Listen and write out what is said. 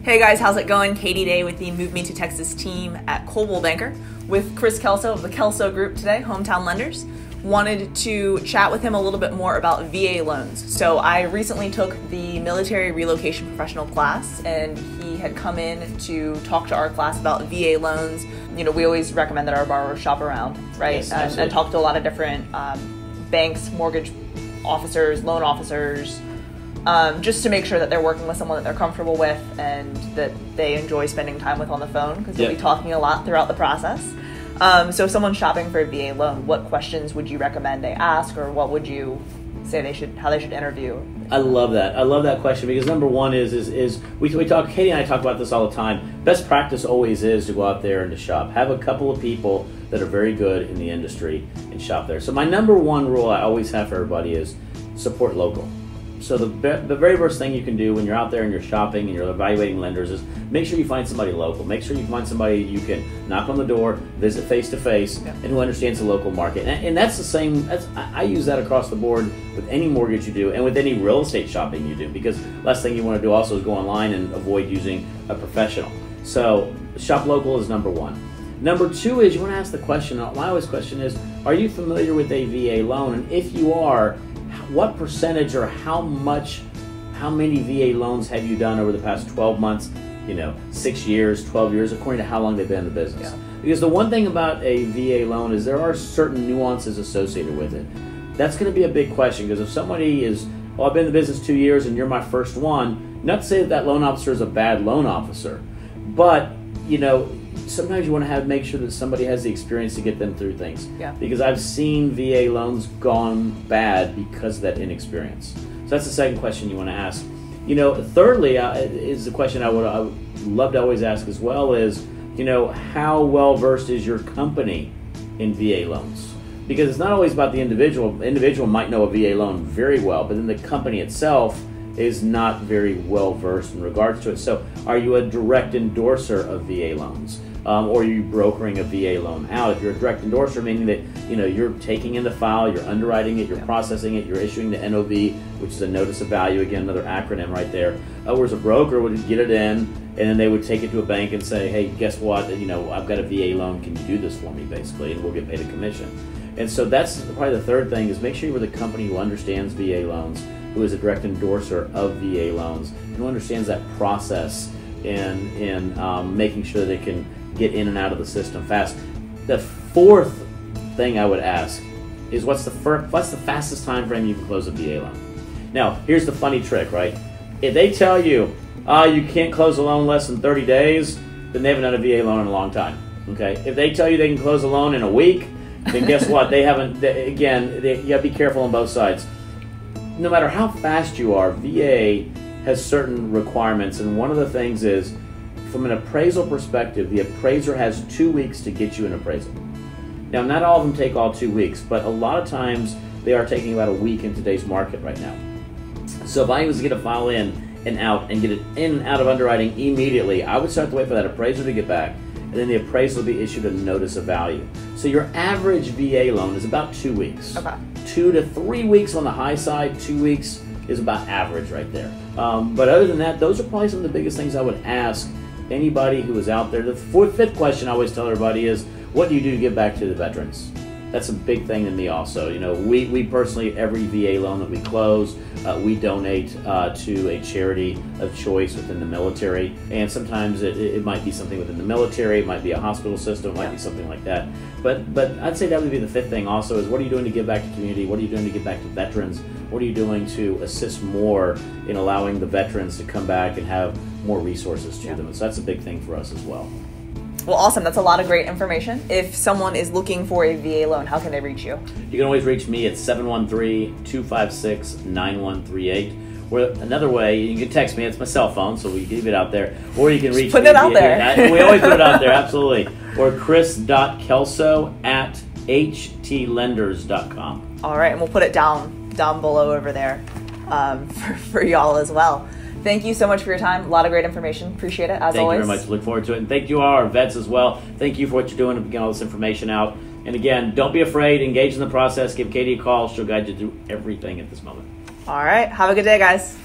Hey guys, how's it going? Katie Day with the Move Me to Texas team at Coldwell Banker with Chris Kelso of the Kelso Group today, Hometown Lenders. Wanted to chat with him a little bit more about VA loans. So I recently took the military relocation professional class, and he had come in to talk to our class about VA loans. You know, we always recommend that our borrowers shop around, right? Yes, and talk to a lot of different banks, mortgage officers, loan officers, just to make sure that they're working with someone that they're comfortable with and that they enjoy spending time with on the phone, because they'll be talking a lot throughout the process. So if someone's shopping for a VA loan, what questions would you recommend they ask, or what would you say how they should interview? I love that. I love that question because number one is we talk. Katie and I talk about this all the time. Best practice always is to go out there and to shop. Have a couple of people that are very good in the industry and shop there. So my number one rule I always have for everybody is support local. So the very first thing you can do when you're out there and you're shopping and you're evaluating lenders is make sure you find somebody local. Make sure you find somebody you can knock on the door, visit face to face, and who understands the local market. And that's the same. I use that across the board with any mortgage you do and with any real estate shopping you do, because last thing you want to do also is go online and avoid using a professional. So shop local is number one. Number two is you want to ask the question. My always question is, are you familiar with a VA loan? And if you are, what percentage or how many VA loans have you done over the past 12 months, 6 years, 12 years, according to how long they've been in the business? Yeah. Because the one thing about a VA loan is there are certain nuances associated with it. That's going to be a big question, because if somebody is, well, I've been in the business 2 years and you're my first one, not to say that loan officer is a bad loan officer, but, sometimes you want to make sure that somebody has the experience to get them through things. Yeah. Because I've seen VA loans gone bad because of that inexperience. So that's the second question you want to ask. Thirdly is the question I would love to always ask as well is, how well versed is your company in VA loans? Because it's not always about the individual. The individual might know a VA loan very well, but then the company itself is not very well versed in regards to it. So are you a direct endorser of VA loans? Or are you brokering a VA loan out? If you're a direct endorser, meaning that you're taking in the file, you're underwriting it, you're processing it, you're issuing the NOV, which is a notice of value, again another acronym right there. Whereas a broker would get it in, and then they would take it to a bank and say, hey, guess what? I've got a VA loan. Can you do this for me, basically? And we'll get paid a commission. And so that's probably the third thing, is make sure you're with a company who understands VA loans, who is a direct endorser of VA loans, and who understands that process in making sure they can get in and out of the system fast. The fourth thing I would ask is what's the fastest time frame you can close a VA loan? Now, here's the funny trick, right? If they tell you, you can't close a loan less than 30 days, then they haven't done a VA loan in a long time. Okay? If they tell you they can close a loan in a week, then guess what? They haven't. You got to be careful on both sides. No matter how fast you are, VA has certain requirements, and one of the things is, from an appraisal perspective, the appraiser has 2 weeks to get you an appraisal. Now, not all of them take all 2 weeks, but a lot of times they are taking about a week in today's market right now. So if I was to get a file in and out and get it in and out of underwriting immediately, I would start to wait for that appraiser to get back, and then the appraisal will be issued a notice of value. So your average VA loan is about 2 weeks. Okay. 2 to 3 weeks on the high side, 2 weeks is about average right there. But other than that, those are probably some of the biggest things I would ask anybody who is out there. The fifth question I always tell everybody is, what do you do to give back to the veterans? That's a big thing to me also. We personally, every VA loan that we close, we donate to a charity of choice within the military. And sometimes it might be something within the military, it might be a hospital system, it might be something like that. But I'd say that would be the fifth thing also, is what are you doing to give back to community? What are you doing to give back to veterans? What are you doing to assist more in allowing the veterans to come back and have more resources to them? So that's a big thing for us as well. Well, awesome. That's a lot of great information. If someone is looking for a VA loan, how can they reach you? You can always reach me at 713-256-9138. Or another way, you can text me. It's my cell phone, so we leave it out there. Or you can reach me. Put it out there. We always put it out there, absolutely. Or chris.kelso@htlenders.com. All right, and we'll put it down below over there for y'all as well. Thank you so much for your time. A lot of great information. Appreciate it, as always. Thank you very much. Look forward to it. And thank you, our vets, as well. Thank you for what you're doing to get all this information out. And again, don't be afraid. Engage in the process. Give Katie a call. She'll guide you through everything at this moment. All right. Have a good day, guys.